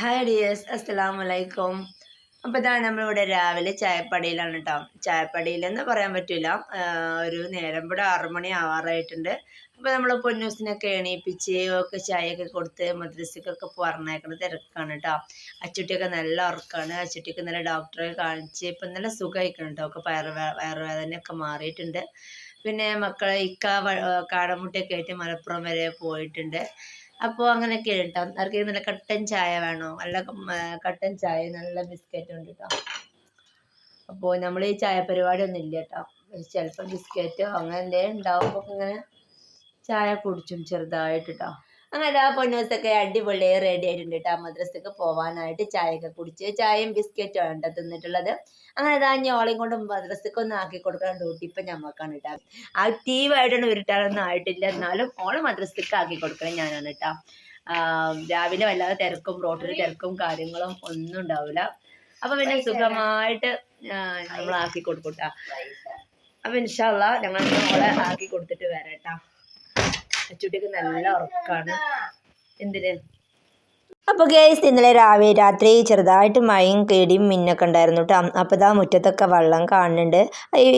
Hi dears, അസ്സലാമു അലൈക്കും. അപ്പോൾ ഇതാണ് നമ്മളിവിടെ രാവിലെ ചായപ്പടിയിലാണ് കേട്ടോ. ചായപ്പടിയിലെന്ന് പറയാൻ പറ്റില്ല, ഒരു നേരം ഇവിടെ 6 മണി ആവാറായിട്ടുണ്ട്. അപ്പോൾ നമ്മൾ പൊന്നൂസിനൊക്കെ എണീപ്പിച്ച് ഒക്കെ ചായയൊക്കെ കൊടുത്ത് മദ്രസക്കൊക്കെ പറഞ്ഞേക്കണ തിരക്കാണ് കേട്ടോ. അച്ചുട്ടിയൊക്കെ നല്ല ഉറക്കമാണ്. അച്ചുട്ടിക്ക് നല്ല ഡോക്ടറെ കാണിച്ച് ഇപ്പം നല്ല സുഖമായിക്കണം കേട്ടോ. ഒക്കെ വയറുവേദനയൊക്കെ മാറിയിട്ടുണ്ട്. പിന്നെ മക്കളെ കാടമുട്ടയൊക്കെ ആയിട്ട് മലപ്പുറം വരെ പോയിട്ടുണ്ട്. അപ്പോൾ അങ്ങനെയൊക്കെ കേട്ടോ. അവർക്ക് നല്ല കട്ടൻ ചായ വേണോ? നല്ല കട്ടൻ ചായ, നല്ല ബിസ്ക്കറ്റ് ഉണ്ട് കേട്ടോ. അപ്പോൾ നമ്മൾ ഈ ചായ പരിപാടി ഒന്നും ഇല്ല കേട്ടോ. ചിലപ്പോൾ ബിസ്ക്കറ്റോ അങ്ങനെ എന്തെങ്കിലും ഉണ്ടാവുമ്പോൾ ഇങ്ങനെ ചായ കുടിച്ചും ചെറുതായിട്ട് കേട്ടോ. അങ്ങനെ ആ പൊന്നൂസൊക്കെ അടിപൊളി റെഡി ആയിട്ടുണ്ട് കേട്ടോ. മദ്രസക്ക് പോകാനായിട്ട് ചായയൊക്കെ കുടിച്ച് ചായയും ബിസ്ക്കറ്റും ആണ് തിന്നിട്ടുള്ളത്. അങ്ങനെ ഇതാ ഓളെയും കൊണ്ട് മദ്രസക്ക് ഒന്ന് ആക്കി കൊടുക്കാൻ ഡ്യൂട്ടി ഇപ്പം ഞമ്മക്കാണ് കേട്ടോ. ആക്റ്റീവായിട്ടൊന്നും ഉരുട്ടാനൊന്നും ആയിട്ടില്ല, എന്നാലും ഓളെ മദ്രസക്ക് ആക്കി കൊടുക്കണം ഞാനാണ് കേട്ടോ. രാവിലെ വല്ലാതെ തിരക്കും റോട്ടിൽ തിരക്കും കാര്യങ്ങളും ഒന്നും ഉണ്ടാവില്ല. അപ്പം പിന്നെ സുഖമായിട്ട് നമ്മൾ ആക്കി കൊടുക്കും കേട്ടോ. അപ്പം ഇൻഷാ അല്ലാഹ് ഞങ്ങൾ ഓളെ ആക്കി കൊടുത്തിട്ട് വരാം കേട്ടോ. അച്ചുട്ടിക്ക് നല്ല ഉറക്കാണ്. എന്തിന് അപ്പോൾ ഗേസ്, ഇന്നലെ രാത്രി ചെറുതായിട്ട് മഴയും കേടിയും മിന്നൊക്കെ ഉണ്ടായിരുന്നു കേട്ടോ. അപ്പോൾ ഇതാ മുറ്റത്തൊക്കെ വെള്ളം കാണുന്നുണ്ട്.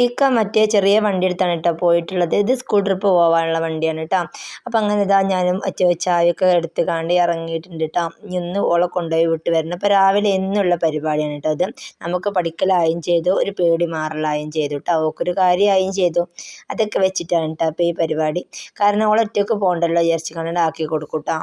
ഇക്ക മറ്റേ ചെറിയ വണ്ടി എടുത്താണ് കേട്ടോ പോയിട്ടുള്ളത്. ഇത് സ്കൂൾ ട്രിപ്പ് പോകാനുള്ള വണ്ടിയാണ് കേട്ടോ. അപ്പോൾ അങ്ങനെ ഇതാ ഞാനും ചായയൊക്കെ എടുത്ത് കാണ്ട് ഇറങ്ങിയിട്ടുണ്ട് കേട്ടോ. ഇന്ന് ഓളെ കൊണ്ടുപോയി വിട്ട് വരണം. അപ്പോൾ രാവിലെ എന്നുള്ള പരിപാടിയാണ് കേട്ടോ അത്. നമുക്ക് പഠിക്കലായും ചെയ്തു, ഒരു പേടി മാറലായും ചെയ്തു കേട്ടോ. ഓക്കൊരു കാര്യമായും ചെയ്തു. അതൊക്കെ വെച്ചിട്ടാണ് കേട്ടോ അപ്പോൾ ഈ പരിപാടി. കാരണം ഓളൊറ്റയ്ക്ക് പോകണ്ടല്ലോ വിചാരിച്ച് കണ്ട് ആക്കി കൊടുക്കും കേട്ടോ.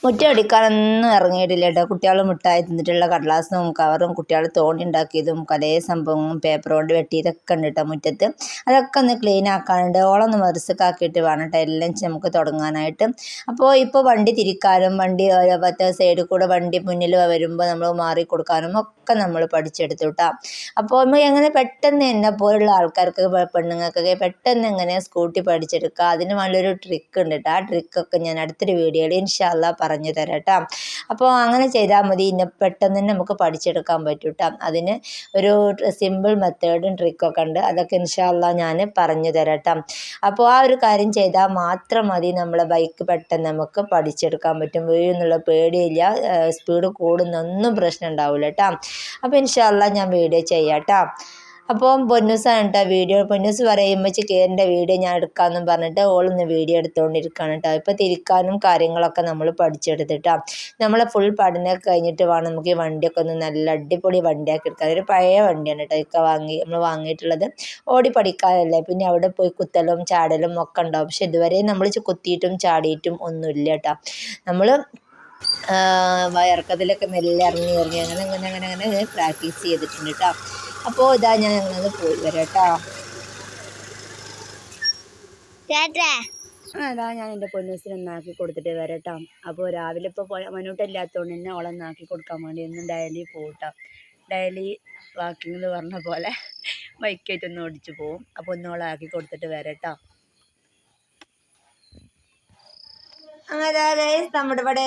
മുറ്റം അടിക്കാനൊന്നും ഇറങ്ങിയിട്ടില്ല കേട്ടോ. കുട്ടികൾ മിഠായി തിന്നിട്ടുള്ള കടലാസും കവറും കുട്ടികൾ തോണ്ടി ഉണ്ടാക്കിയതും പല സംഭവങ്ങളും പേപ്പർ കൊണ്ട് വെട്ടിയതൊക്കെ ഉണ്ട് കേട്ടോ മുറ്റത്ത്. അതൊക്കെ ഒന്ന് ക്ലീൻ ആക്കാനുണ്ട്. ഓളൊന്ന് മറിച്ചൊക്കെ വേണം കേട്ടോ എല്ലാം നമുക്ക് തുടങ്ങാനായിട്ട്. അപ്പോൾ ഇപ്പോൾ വണ്ടി തിരിക്കാനും വണ്ടി പത്ത് സൈഡിൽ കൂടെ വണ്ടി മുന്നിൽ വരുമ്പോൾ നമ്മൾ മാറി കൊടുക്കാനും ഒക്കെ നമ്മൾ പഠിച്ചെടുത്തു കേട്ടോ. അപ്പോൾ എങ്ങനെ പെട്ടെന്ന് എന്നെ പോലുള്ള ആൾക്കാർക്ക് പെണ്ണുങ്ങൾക്കൊക്കെ പെട്ടെന്ന് എങ്ങനെ സ്കൂട്ടി പഠിച്ചെടുക്കുക, അതിന് നല്ലൊരു ട്രിക്ക് ഉണ്ട് കേട്ടോ. ആ ട്രിക്കൊക്കെ ഞാൻ അടുത്തൊരു വീഡിയോയിൽ ഇൻഷാ അല്ലാഹ് പറഞ്ഞു തരാം കേട്ടോ. അപ്പോൾ അങ്ങനെ ചെയ്താൽ മതി, പെട്ടെന്ന് തന്നെ നമുക്ക് പഠിച്ചെടുക്കാൻ പറ്റും കേട്ടോ. അതിന് ഒരു സിമ്പിൾ മെത്തേഡും ട്രിക്കൊക്കെ ഉണ്ട്. അതൊക്കെ ഇൻഷാ അല്ലാഹ് ഞാൻ പറഞ്ഞു തരാം കേട്ടോ. അപ്പോൾ ആ ഒരു കാര്യം ചെയ്താൽ മാത്രം മതി നമ്മളെ ബൈക്ക് പെട്ടെന്ന് നമുക്ക് പഠിച്ചെടുക്കാൻ പറ്റും. വീഴുന്നുള്ള പേടിയില്ല, സ്പീഡ് കൂടുന്നൊന്നും പ്രശ്നം ഉണ്ടാവില്ല കേട്ടോ. അപ്പോൾ ഇൻഷാ അല്ലാഹ് ഞാൻ വീഡിയോ ചെയ്യാം കേട്ടോ. അപ്പോൾ പൊന്നൂസാണ് കേട്ടോ വീഡിയോ. പൊന്നൂസ് പറയും ഉമ്മച്ചി കേറിൻ്റെ വീഡിയോ ഞാൻ എടുക്കാമെന്നും പറഞ്ഞിട്ട് ഓളൊന്ന് വീഡിയോ എടുത്തുകൊണ്ടിരിക്കുകയാണ് കേട്ടോ. ഇപ്പോൾ തിരിക്കാനും കാര്യങ്ങളൊക്കെ നമ്മൾ പഠിച്ചെടുത്തിട്ടാണ്. നമ്മളെ ഫുൾ പഠനമൊക്കെ കഴിഞ്ഞിട്ട് വേണം നമുക്ക് ഈ വണ്ടിയൊക്കെ ഒന്ന് നല്ല അടിപൊളി വണ്ടിയാക്കി എടുക്കാൻ. ഒരു പഴയ വണ്ടിയാണ് കേട്ടോ ഇക്ക നമ്മൾ വാങ്ങിയിട്ടുള്ളത്. ഓടി പഠിക്കാനല്ലേ, പിന്നെ അവിടെ പോയി കുത്തലും ചാടലും ഒക്കെ ഉണ്ടാവും. പക്ഷെ ഇതുവരെ നമ്മൾ കുത്തിയിട്ടും ചാടിയിട്ടും ഒന്നുമില്ല കേട്ടോ. നമ്മൾ ഇറക്കത്തിലൊക്കെ മെല്ലെ ഇറങ്ങി അങ്ങനെ പ്രാക്ടീസ് ചെയ്തിട്ടുണ്ട് കേട്ടോ. അപ്പോൾ ഇതാ ഞാൻ ഞങ്ങളത് പോയി വരാം കേട്ടോ. അതാ ഞാൻ എൻ്റെ പൊന്നൂസിനൊന്നാക്കി കൊടുത്തിട്ട് വരാം കേട്ടോ. അപ്പോൾ രാവിലെ ഇപ്പോൾ മനൂട്ടില്ലാത്തതുകൊണ്ട് തന്നെ ഓളൊന്നാക്കി കൊടുക്കാൻ വേണ്ടി ഒന്നും ഡെയിലി പോകട്ടോ. ഡെയിലി വാക്കിംഗ് എന്ന് പറഞ്ഞ പോലെ ബൈക്കായിട്ടൊന്ന് ഓടിച്ചു പോവും. അപ്പോൾ ഒന്നോളാക്കി കൊടുത്തിട്ട് വരാം കേട്ടോ. അങ്ങനെ നമ്മുടെ ഇവിടെ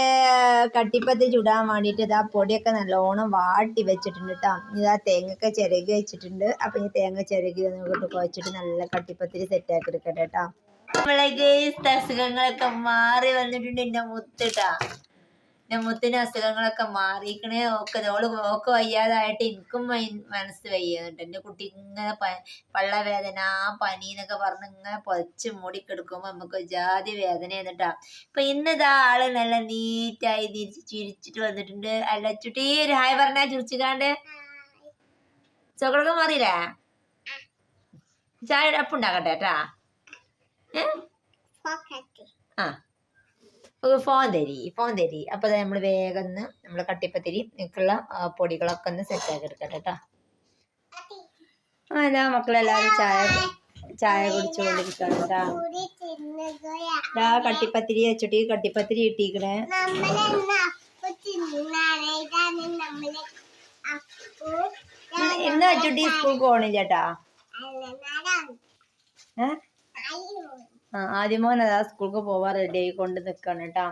കട്ടിപ്പത്തി ചുടാൻ വേണ്ടിയിട്ട് ഇതാ പൊടിയൊക്കെ നല്ലോണം വാട്ടി വെച്ചിട്ടുണ്ട് കേട്ടോ. ഇതാ തേങ്ങയൊക്കെ ചിരകി വെച്ചിട്ടുണ്ട്. അപ്പം ഈ തേങ്ങ ചിരകി നമുക്ക് കുഴച്ചിട്ട് നല്ല കട്ടിപ്പത്തിരി സെറ്റാക്കി എടുക്കട്ടെ കേട്ടോ. നമ്മളെ അസുഖങ്ങളൊക്കെ മാറി വന്നിട്ടുണ്ട് എൻ്റെ മുത്തിട്ടാ. എൻ്റെ മുത്തിന് അസുഖങ്ങളൊക്കെ മാറിയിക്കണേ. ഓക്ക് വയ്യാതായിട്ട് എനിക്കും മനസ്സ് വയ്യുന്നുണ്ട്. എൻ്റെ കുട്ടി ഇങ്ങനെ പള്ളവേദന പനി എന്നൊക്കെ പറഞ്ഞ് ഇങ്ങനെ പൊതച്ച് മൂടിക്കെടുക്കുമ്പോൾ നമുക്ക് ജാതി വേദന എന്നിട്ടാ. ഇപ്പൊ ഇന്നിതാ ആള് നല്ല നീറ്റായി ചിരിച്ചിട്ട് വന്നിട്ടുണ്ട്. അല്ല ചുട്ടി ഒരു ഹായ് പറഞ്ഞാ ചിരിച്ചുകാണ്ട് ചോക്കളൊക്കെ മാറിയില്ലേ? ചായ അപ്പുണ്ടാക്കട്ടെ കേട്ടാ. ആ ഫോൺ തരി. അപ്പോൾ നമ്മൾ വേഗം ഒന്ന് നമ്മൾ കട്ടിപ്പത്തിരി ഒക്കെയുള്ള പൊടികളൊക്കെ ഒന്ന് സെറ്റാക്കി എടുക്കട്ടെ കേട്ടോ. അതാ മക്കളെല്ലാവരും ചായ കുടിച്ചുകൊണ്ടിരിക്കണം കേട്ടോ. കട്ടിപ്പത്തിരി വെച്ചിട്ട് കട്ടിപ്പത്തിരി ഇട്ടിക്കണേ. ഇന്ന് വെച്ചിട്ട് സ്കൂൾക്ക് പോകണില്ല കേട്ടാ. ആദ്യമോൻ അതാ സ്കൂൾക്ക് പോവാൻ റെഡി ആയിക്കൊണ്ട് നിൽക്കണം കേട്ടോ.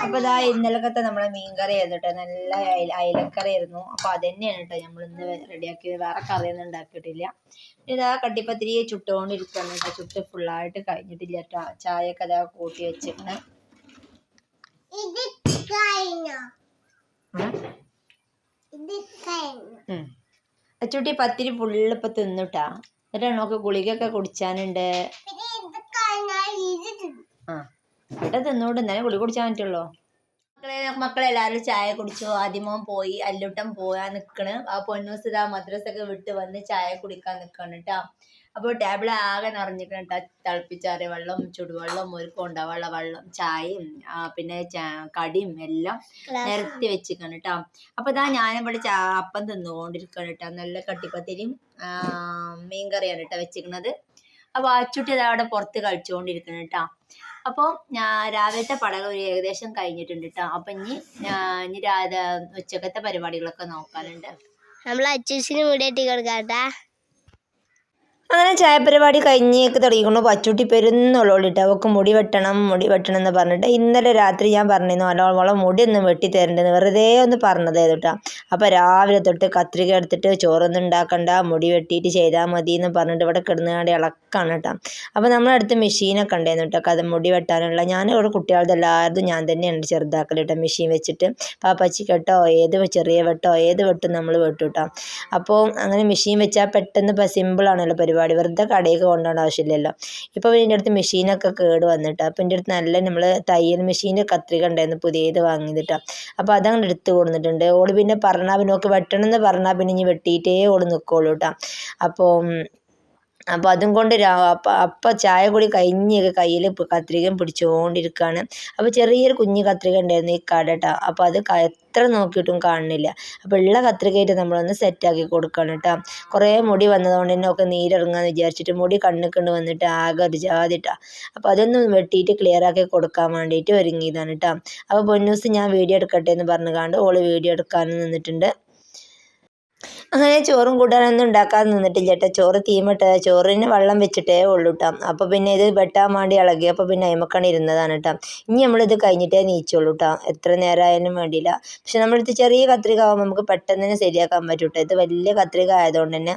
അപ്പോൾ ഇതാ ഇന്നലത്തെ നമ്മളെ മീൻകറി ആയിരുന്നു കേട്ടോ. നല്ല അയലക്കറി ആയിരുന്നു. അപ്പോൾ അത് തന്നെയാണ് കേട്ടോ നമ്മൾ ഇന്ന് റെഡിയാക്കിയത്. വേറെ കറിയൊന്നും ഉണ്ടാക്കിയിട്ടില്ല. ഇതാ കട്ടിപ്പത്തിരി ചുട്ടുകൊണ്ടിരിക്കുകയാണ് കേട്ടോ. ചുട്ട് ഫുള്ളായിട്ട് കഴിഞ്ഞിട്ടില്ല കേട്ടോ. ചായയൊക്കെ അതാ കൂട്ടി വെച്ചിട്ട് അച്ചൂട്ടി പത്തിരി ഫുള്ള് ഇപ്പൊ തിന്നുട്ടാ. എന്നിട്ട് നമുക്ക് ഗുളികയൊക്കെ കുടിച്ചാനുണ്ട്. ആ ഇവിടെ തിന്നോണ്ട് എന്നാലും ഗുളിക കുടിച്ചാൻ പറ്റുള്ളൂ. മക്കളെല്ലാവരും ചായ കുടിച്ചു. ആദ്യമോൻ പോയി, അല്ലൂട്ടൻ പോയാ നിക്കണ്. ആ പൊന്നൂസ് ഇതാ മദ്രസൊക്കെ വിട്ട് വന്ന് ചായ കുടിക്കാൻ നിക്കാണ് കേട്ടാ. അപ്പോൾ ടേബിൾ ആകെ നിറഞ്ഞിക്കണം കേട്ടോ. തിളപ്പിച്ചാറിയ വെള്ളം, ചുടുവെള്ളം, ഒരു കൊണ്ടവെള്ള വെള്ളം, ചായയും പിന്നെ കടിയും എല്ലാം നിരത്തി വെച്ചിരിക്കണം കേട്ടോ. അപ്പോൾ ഇതാ ഞാനിവിടെ അപ്പം തിന്നുകൊണ്ടിരിക്കണം കേട്ടോ. നല്ല കട്ടിപ്പത്തിരിയും മീൻകറിയാണ് കേട്ടോ വെച്ചിരിക്കുന്നത്. അപ്പോൾ അച്ചുട്ടി ഇതാ അവിടെ പുറത്ത് കളിച്ചുകൊണ്ടിരിക്കണം കേട്ടോ. അപ്പോൾ രാവിലത്തെ പടകൾ ഒരു ഏകദേശം കഴിഞ്ഞിട്ടുണ്ട് കേട്ടോ. അപ്പം ഇനി ഉച്ചക്കത്തെ പരിപാടികളൊക്കെ നോക്കാനുണ്ട്. നമ്മൾ അച്ചൂസിന് മുടിയായിട്ട് കൊടുക്കാട്ടാ. അങ്ങനെ ചായപരിപാടി കഴിഞ്ഞേക്ക് തുടങ്ങിക്കുന്നു. പച്ചൂട്ടി പെരുന്നുള്ളോളിട്ട് അവൾക്ക് മുടി വെട്ടണം എന്ന് പറഞ്ഞിട്ട് ഇന്നലെ രാത്രി ഞാൻ പറഞ്ഞിരുന്നു അവളെ മുടി ഒന്ന് വെട്ടി തരണ്ടെന്ന് വെറുതെ ഒന്ന് പറഞ്ഞതായിരുന്നു കേട്ടോ. അപ്പോൾ രാവിലെ തൊട്ട് കത്രിക എടുത്തിട്ട് ചോറൊന്നും ഉണ്ടാക്കണ്ട, മുടി വെട്ടിയിട്ട് ചെയ്താൽ മതി എന്ന് പറഞ്ഞിട്ട് ഇവിടെ കിടന്നുകൊണ്ട് ഇളക്കാണ് കേട്ടോ. അപ്പോൾ നമ്മളടുത്ത് മെഷീനൊക്കെ ഉണ്ടായിരുന്നു കേട്ടോ. അത് മുടി വെട്ടാനുള്ള ഞാൻ ഇവിടെ കുട്ടികളുടെ എല്ലാവരും ഞാൻ തന്നെയാണ് ചെറുതാക്കൽ കേട്ടോ. മെഷീൻ വെച്ചിട്ട് പാപ്പച്ചി കേട്ടോ ഏത് ചെറിയ വെട്ടോ ഏത് വെട്ടും നമ്മൾ വെട്ടു കേട്ടോ. അപ്പോൾ അങ്ങനെ മെഷീൻ വെച്ചാൽ പെട്ടെന്ന് സിമ്പിളാണല്ലോ പരിപാടി. വെറുതെ കടയൊക്കെ കൊണ്ടുപോകേണ്ട ആവശ്യമില്ലല്ലോ. ഇപ്പോൾ എൻ്റെ അടുത്ത് മെഷീനൊക്കെ കേട് വന്നിട്ടാ. അപ്പോൾ എൻ്റെ അടുത്ത് നല്ല നമ്മൾ തയ്യൽ മെഷീൻ്റെ കത്രിക ഉണ്ടായിരുന്നു പുതിയത് വാങ്ങിയിട്ടാ. അപ്പോൾ അതങ്ങനെ എടുത്ത് കൊടുത്തിട്ടുണ്ട്. ഓള് പിന്നെ പറഞ്ഞാൽ പിന്നെ ഓൾക്ക് വെട്ടണം എന്ന് പറഞ്ഞാൽ പിന്നെ ഇനി വെട്ടിയിട്ടേ ഓള് നിൽക്കുള്ളൂ കേട്ടോ. അപ്പോൾ അതും കൊണ്ട് അപ്പം ചായ കൂടി കഴിഞ്ഞ് കയ്യിൽ കത്രികയും പിടിച്ചുകൊണ്ടിരിക്കുകയാണ്. അപ്പോൾ ചെറിയൊരു കുഞ്ഞ് കത്രിക ഉണ്ടായിരുന്നു ഈ കട കേട്ടോ. അപ്പോൾ അത് എത്ര നോക്കിയിട്ടും കാണുന്നില്ല. അപ്പോൾ ഉള്ള കത്രികയായിട്ട് നമ്മളൊന്ന് സെറ്റാക്കി കൊടുക്കണം കേട്ടോ. കുറേ മുടി വന്നതുകൊണ്ട് തന്നെ ഒക്കെ നീരിറങ്ങാന്ന് വിചാരിച്ചിട്ട് മുടി കണ്ണിക്കൊണ്ട് വന്നിട്ട് ആകെ ഒരു ജാതിട്ടാ. അപ്പോൾ അതൊന്ന് വെട്ടിയിട്ട് ക്ലിയറാക്കി കൊടുക്കാൻ വേണ്ടിയിട്ട് ഒരുങ്ങിയതാണ് കേട്ടോ. അപ്പോൾ പൊന്നൂസ് ഞാൻ വീഡിയോ എടുക്കട്ടെ എന്ന് പറഞ്ഞുകൊണ്ട് ഓള് വീഡിയോ എടുക്കാനും നിന്നിട്ടുണ്ട്. അങ്ങനെ ചോറും കൂട്ടാനൊന്നും ഉണ്ടാക്കാൻ നിന്നിട്ടില്ല കേട്ടോ. ചോറ് തീമിട്ട് ചോറിന് വെള്ളം വെച്ചിട്ടേ ഉള്ളൂ കേട്ടോ. അപ്പോൾ പിന്നെ ഇത് വെട്ടാൻ വേണ്ടി ഇളകി. അപ്പോൾ പിന്നെ അയിമക്കാണ് ഇരുന്നതാണ് കേട്ടോ. ഇനി നമ്മളിത് കഴിഞ്ഞിട്ടേ നീച്ചുള്ളൂ കേട്ടോ. എത്ര നേരമായാലും വേണ്ടിയില്ല. പക്ഷെ നമ്മളിത് ചെറിയ കത്രിക ആകുമ്പോൾ നമുക്ക് പെട്ടെന്ന് തന്നെ ശരിയാക്കാൻ പറ്റും കേട്ടോ. ഇത് വലിയ കത്രിക ആയതുകൊണ്ട് തന്നെ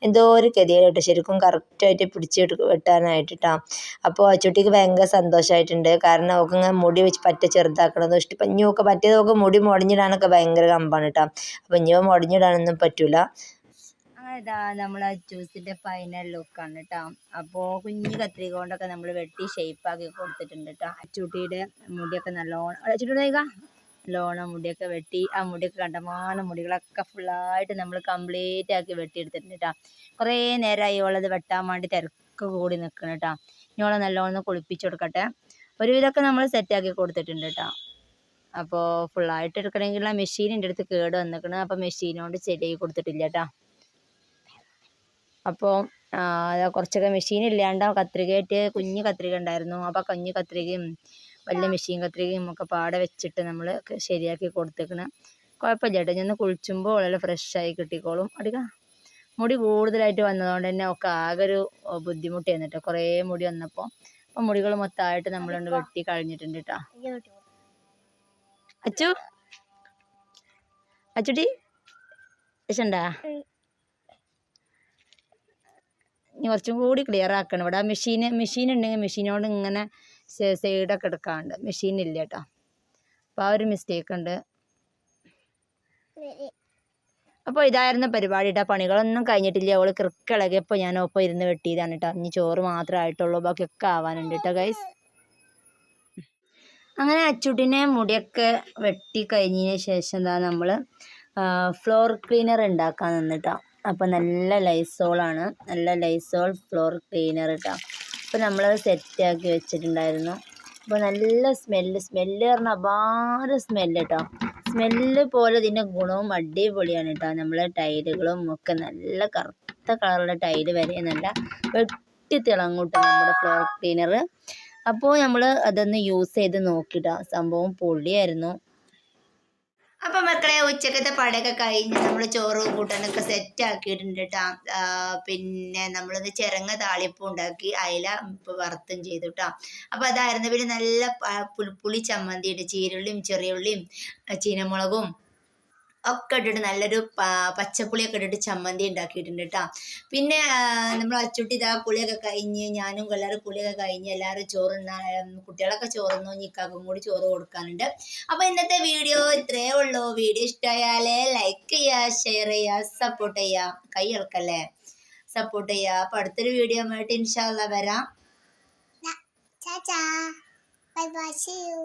എന്തോ ഒരു ഗതികേട് കേട്ടോ. ശരിക്കും കറക്റ്റായിട്ട് പിടിച്ച് വെട്ടാനായിട്ട് കേട്ടോ. അപ്പോൾ അച്ചുട്ടിക്ക് ഭയങ്കര സന്തോഷമായിട്ടുണ്ട്. കാരണം അവൾക്ക് ഇങ്ങനെ മുടി വെച്ച് പറ്റ ചെറുതാക്കണതും ഇഷ്ടം. ഇനിയൊക്കെ പറ്റിയതൊക്കെ മുടി മുടഞ്ഞിടാനൊക്കെ ഭയങ്കര കമ്പാണ് കേട്ടോ. അപ്പോൾ ഇനിയോ മുടഞ്ഞിടാനൊന്നും പറ്റൂല. അങ്ങനെ ഇതാ നമ്മളെ ജ്യൂസിൻ്റെ ഫൈനൽ ലുക്കാണ് കേട്ടോ. അപ്പോൾ കുഞ്ഞു കത്രിക കൊണ്ടൊക്കെ നമ്മൾ വെട്ടി ഷേപ്പാക്കി കൊടുത്തിട്ടുണ്ട് കേട്ടോ. അച്ചൂട്ടിയുടെ മുടിയൊക്കെ നല്ലോണം മുടിയൊക്കെ വെട്ടി ആ മുടിയൊക്കെ കണ്ടമാനം മുടികളൊക്കെ ഫുള്ളായിട്ട് നമ്മൾ കംപ്ലീറ്റ് ആക്കി വെട്ടിയെടുത്തിട്ടുണ്ട് കേട്ടോ. കുറേ നേരമായി ഓളത് വെട്ടാൻ വേണ്ടി തിരക്ക് കൂടി നിൽക്കണം കേട്ടോ. ഇനി ഓളെ നല്ലോണം കുളിപ്പിച്ച് കൊടുക്കട്ടെ. ഒരുവിധമൊക്കെ നമ്മൾ സെറ്റാക്കി കൊടുത്തിട്ടുണ്ട് കേട്ടോ. അപ്പോൾ ഫുള്ളായിട്ട് എടുക്കണമെങ്കിൽ ആ മെഷീനിൻ്റെ അടുത്ത് കേട് വന്നിക്കണം. അപ്പോൾ മെഷീനോട് ശരിയാക്കി കൊടുത്തിട്ടില്ല കേട്ടോ. അപ്പോൾ കുറച്ചൊക്കെ മെഷീൻ ഇല്ലാണ്ട് കത്രികയായിട്ട് കുഞ്ഞ് കത്രിക ഉണ്ടായിരുന്നു. അപ്പോൾ കുഞ്ഞ് കത്രികയും വലിയ മെഷീൻ കത്രികയും ഒക്കെ പാടെ വെച്ചിട്ട് നമ്മൾ ശരിയാക്കി കൊടുത്തേക്കണം. കുഴപ്പമില്ല കേട്ടോ. ഞാൻ കുളിച്ചുമ്പോൾ വളരെ ഫ്രഷായി കിട്ടിക്കോളും. മുടി കൂടുതലായിട്ട് വന്നതുകൊണ്ട് തന്നെ ഒക്കെ ആകെ ഒരു ബുദ്ധിമുട്ടായിരുന്നു കേട്ടോ. കുറേ മുടി വന്നപ്പോൾ അപ്പോൾ മുടികൾ മൊത്തമായിട്ട് നമ്മളൊന്ന് വെട്ടി കഴിഞ്ഞിട്ടുണ്ട് കേട്ടോ. അച്ചുട്ടി വിഷണ്ടാ? ഇനി കുറച്ചും കൂടി ക്ലിയർ ആക്കണം. ഇവിടെ മെഷീൻ ഉണ്ടെങ്കിൽ മെഷീനോട് ഇങ്ങനെ സൈഡൊക്കെ എടുക്കാറുണ്ട്. മെഷീൻ ഇല്ല കേട്ടോ. അപ്പോൾ ആ ഒരു മിസ്റ്റേക്ക് ഉണ്ട്. അപ്പോൾ ഇതായിരുന്നു പരിപാടി കേട്ടോ. പണികളൊന്നും കഴിഞ്ഞിട്ടില്ല. അവൾ കിറുക്കിളകിയപ്പോൾ ഞാൻ ഒപ്പം ഇരുന്ന് വെട്ടിയതാണ് കേട്ടോ. ഇനി ചോറ് മാത്രമേ ആയിട്ടുള്ളൂ. ബാക്കിയൊക്കെ ആവാനുണ്ട് കേട്ടോ ഗൈസ്. അങ്ങനെ അച്ചുട്ടിനെ മുടിയൊക്കെ വെട്ടി കഴിഞ്ഞതിന് ശേഷം എന്താ നമ്മൾ ഫ്ലോർ ക്ലീനർ ഉണ്ടാക്കാൻ നിന്നിട്ടോ. അപ്പോൾ നല്ല ലൈസോളാണ്, നല്ല ലൈസോൾ ഫ്ലോർ ക്ലീനർ കേട്ടോ. അപ്പോൾ നമ്മളത് സെറ്റാക്കി വെച്ചിട്ടുണ്ടായിരുന്നു. അപ്പോൾ നല്ല സ്മെല്ല് പറഞ്ഞാൽ അപാര സ്മെല്ല് കേട്ടോ. സ്മെല്ല് പോലെ ഇതിൻ്റെ ഗുണവും അടിപൊളിയാണ് കേട്ടോ. നമ്മളെ ടൈലുകളും ഒക്കെ നല്ല കറുത്ത കളറുള്ള ടൈല് വരെ നല്ല വെട്ടി തിളങ്ങൂട്ടോ നമ്മുടെ ഫ്ലോർ ക്ലീനർ. അപ്പോൾ നമ്മൾ അതൊന്ന് യൂസ് ചെയ്ത് നോക്കിയിട്ടാ. സംഭവം പൊളിയായിരുന്നു. അപ്പം മക്കളെ ഉച്ചക്കത്തെ പടയൊക്കെ കഴിഞ്ഞ് നമ്മൾ ചോറും കൂട്ടാനൊക്കെ സെറ്റാക്കിയിട്ടുണ്ട് കേട്ടോ. പിന്നെ നമ്മളൊന്ന് ചിരങ്ങ താളിപ്പും ഉണ്ടാക്കി അയില വറുത്തും ചെയ്തു കേട്ടോ. അപ്പോൾ അതായിരുന്നു. പിന്നെ നല്ല പുളി ചമ്മന്തി ഉണ്ട്. ചീരുള്ളിയും ചെറിയുള്ളിയും ചീനമുളകും ഒക്കെ ഇട്ടിട്ട് നല്ലൊരു പച്ചപ്പുളിയൊക്കെ ഇട്ടിട്ട് ചമ്മന്തി ഉണ്ടാക്കിയിട്ടുണ്ട് കേട്ടോ. പിന്നെ നമ്മൾ അച്ചുട്ടി ഇതാ പുളിയൊക്കെ കഴിഞ്ഞ് ഞാനും എല്ലാവരും പുളിയൊക്കെ കഴിഞ്ഞ് എല്ലാവരും കുട്ടികളൊക്കെ ചോറുന്നു, നിക്കാക്കും കൂടി ചോറ് കൊടുക്കാനുണ്ട്. അപ്പോൾ ഇന്നത്തെ വീഡിയോ ഇത്രയേ ഉള്ളൂ. വീഡിയോ ഇഷ്ടമായാലേ ലൈക്ക് ചെയ്യുക, ഷെയർ ചെയ്യുക, സപ്പോർട്ട് ചെയ്യുക. കൈ ഇളക്കല്ലേ, സപ്പോർട്ട് ചെയ്യുക. അപ്പോൾ അടുത്തൊരു വീഡിയോ ആയിട്ട് ഇൻഷാ അല്ലാഹ് വരാം. Bye bye, see U.